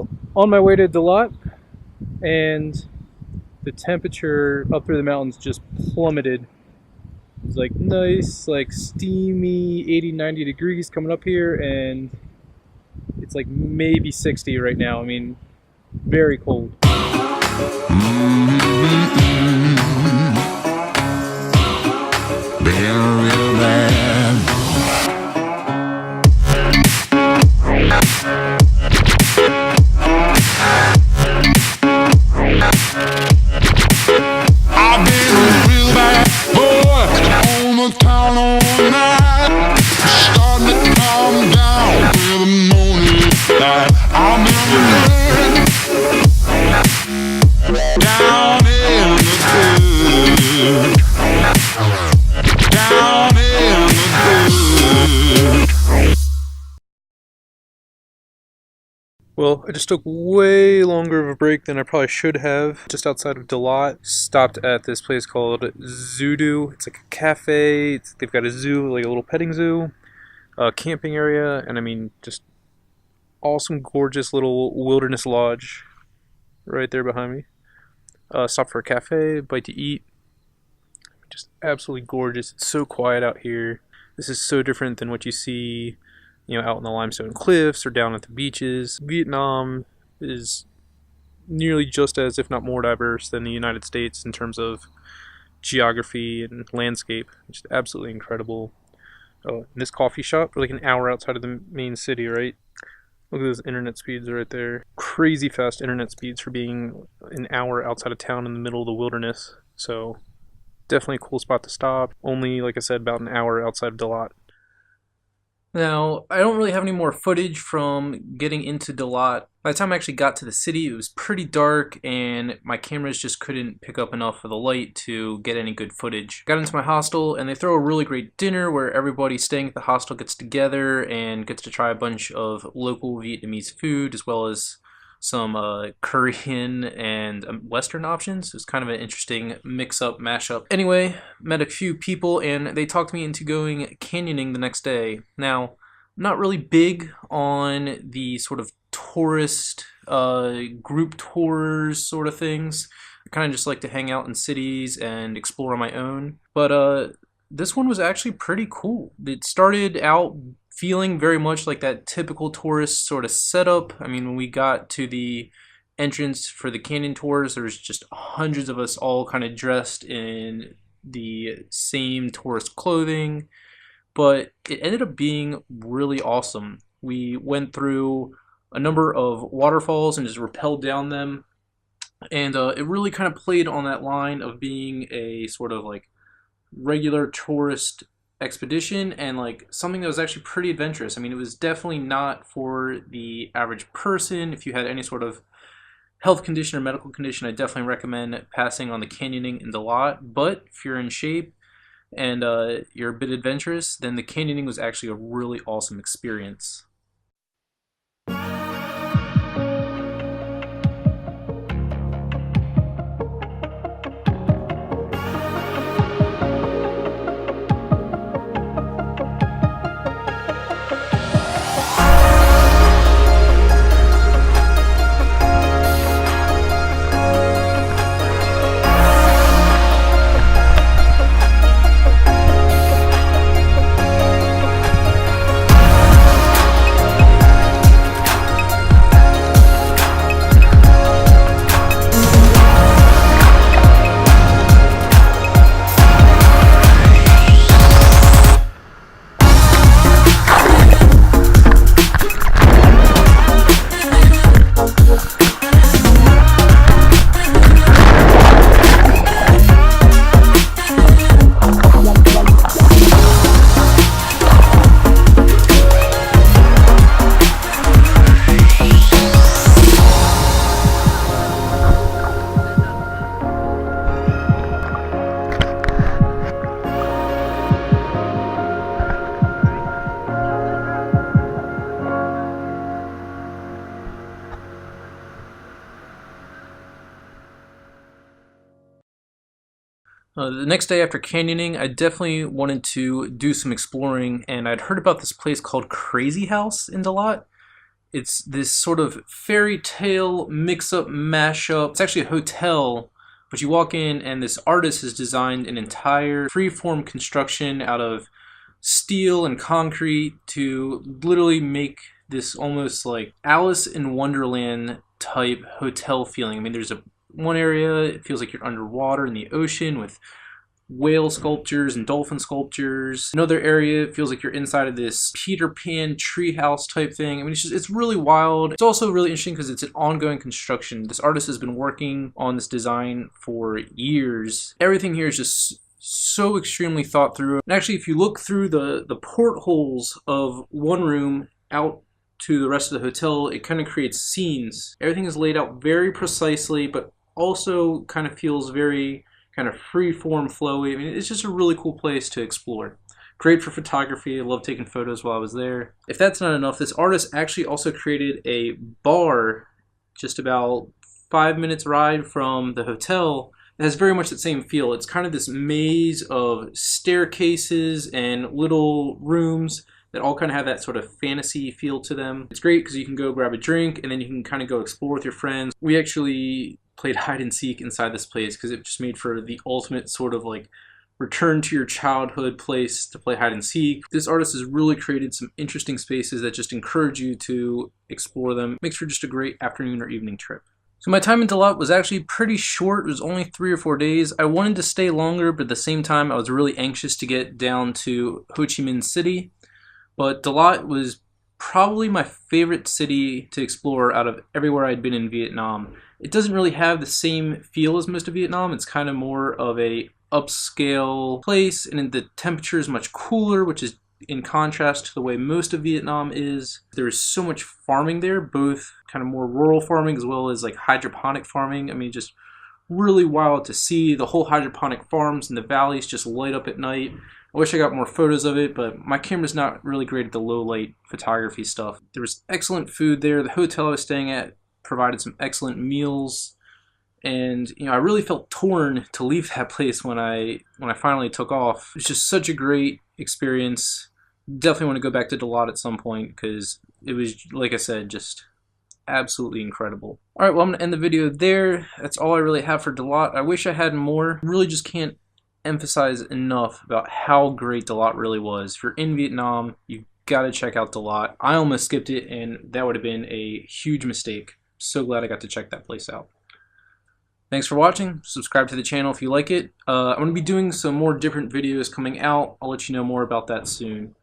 So on my way to DaLat, and the temperature up through the mountains just plummeted. It's like nice, like steamy 80, 90 degrees coming up here, and it's like maybe 60 right now. I mean, very cold. Well, I just took way longer of a break than I probably should have. Just outside of DaLat, stopped at this place called Zudu. It's like a cafe. They've got a zoo, like a little petting zoo, a camping area, and I mean, just awesome, gorgeous little wilderness lodge right there behind me. Stopped for a cafe, bite to eat. Just absolutely gorgeous. It's so quiet out here. This is so different than what you see, you know, out in the limestone cliffs or down at the beaches. Vietnam is nearly just as, if not more diverse than the United States in terms of geography and landscape. Just absolutely incredible. Oh, this coffee shop, we're like an hour outside of the main city, right? Look at those internet speeds right there. Crazy fast internet speeds for being an hour outside of town in the middle of the wilderness. So definitely a cool spot to stop. Only, like I said, about an hour outside of DaLat. Now, I don't really have any more footage from getting into DaLat. By the time I actually got to the city, it was pretty dark and my cameras just couldn't pick up enough of the light to get any good footage. Got into my hostel and they throw a really great dinner where everybody staying at the hostel gets together and gets to try a bunch of local Vietnamese food as well as some Korean and Western options. It was kind of an interesting mix-up, mash-up. Anyway, met a few people and they talked me into going canyoning the next day. Now, I'm not really big on the sort of tourist group tours sort of things. I kind of just like to hang out in cities and explore on my own. But this one was actually pretty cool. It started out feeling very much like that typical tourist sort of setup. I mean, when we got to the entrance for the canyon tours, there's just hundreds of us all kind of dressed in the same tourist clothing, but it ended up being really awesome. We went through a number of waterfalls and just rappelled down them, and it really kind of played on that line of being a sort of like regular tourist expedition and like something that was actually pretty adventurous. I mean, it was definitely not for the average person. If you had any sort of health condition or medical condition, I definitely recommend passing on the canyoning in DaLat. But if you're in shape and you're a bit adventurous, then the canyoning was actually a really awesome experience. The next day after canyoning, I definitely wanted to do some exploring, and I'd heard about this place called Crazy House in DaLat. It's this sort of fairy tale mix-up mashup. It's actually a hotel, but you walk in and this artist has designed an entire freeform construction out of steel and concrete to literally make this almost like Alice in Wonderland type hotel feeling. I mean, there's one area, it feels like you're underwater in the ocean with whale sculptures and dolphin sculptures. Another area, it feels like you're inside of this Peter Pan treehouse type thing. I mean, it's really wild. It's also really interesting because it's an ongoing construction. This artist has been working on this design for years. Everything here is just so extremely thought through. And actually, if you look through the portholes of one room out to the rest of the hotel, it kind of creates scenes. Everything is laid out very precisely, but also kind of feels very kind of free-form, flowy. I mean, it's just a really cool place to explore. Great for photography. I love taking photos while I was there. If that's not enough, this artist actually also created a bar just about 5 minutes ride from the hotel. It has very much the same feel. It's kind of this maze of staircases and little rooms that all kind of have that sort of fantasy feel to them. It's great because you can go grab a drink and then you can kind of go explore with your friends. We actually played hide and seek inside this place because it just made for the ultimate sort of like return to your childhood place to play hide and seek. This artist has really created some interesting spaces that just encourage you to explore them. Makes for just a great afternoon or evening trip. So my time in DaLat was actually pretty short. It was only 3 or 4 days. I wanted to stay longer, but at the same time I was really anxious to get down to Ho Chi Minh City. But DaLat was probably my favorite city to explore out of everywhere I'd been in Vietnam. It doesn't really have the same feel as most of Vietnam. It's kind of more of a upscale place, and the temperature is much cooler, which is in contrast to the way most of Vietnam is. There is so much farming there, both kind of more rural farming as well as like hydroponic farming. I mean, just really wild to see. The whole hydroponic farms and the valleys just light up at night. I wish I got more photos of it, but my camera's not really great at the low light photography stuff. There was excellent food there. The hotel I was staying at provided some excellent meals, and I really felt torn to leave that place when I finally took off. It was just such a great experience. Definitely want to go back to DaLat at some point because it was, like I said, just absolutely incredible. Alright, well, I'm going to end the video there. That's all I really have for DaLat. I wish I had more. I really just can't emphasize enough about how great DaLat really was. If you're in Vietnam, you've got to check out DaLat. I almost skipped it, and that would have been a huge mistake. So glad I got to check that place out. Thanks for watching. Subscribe to the channel if you like it. I'm going to be doing some more different videos coming out. I'll let you know more about that soon.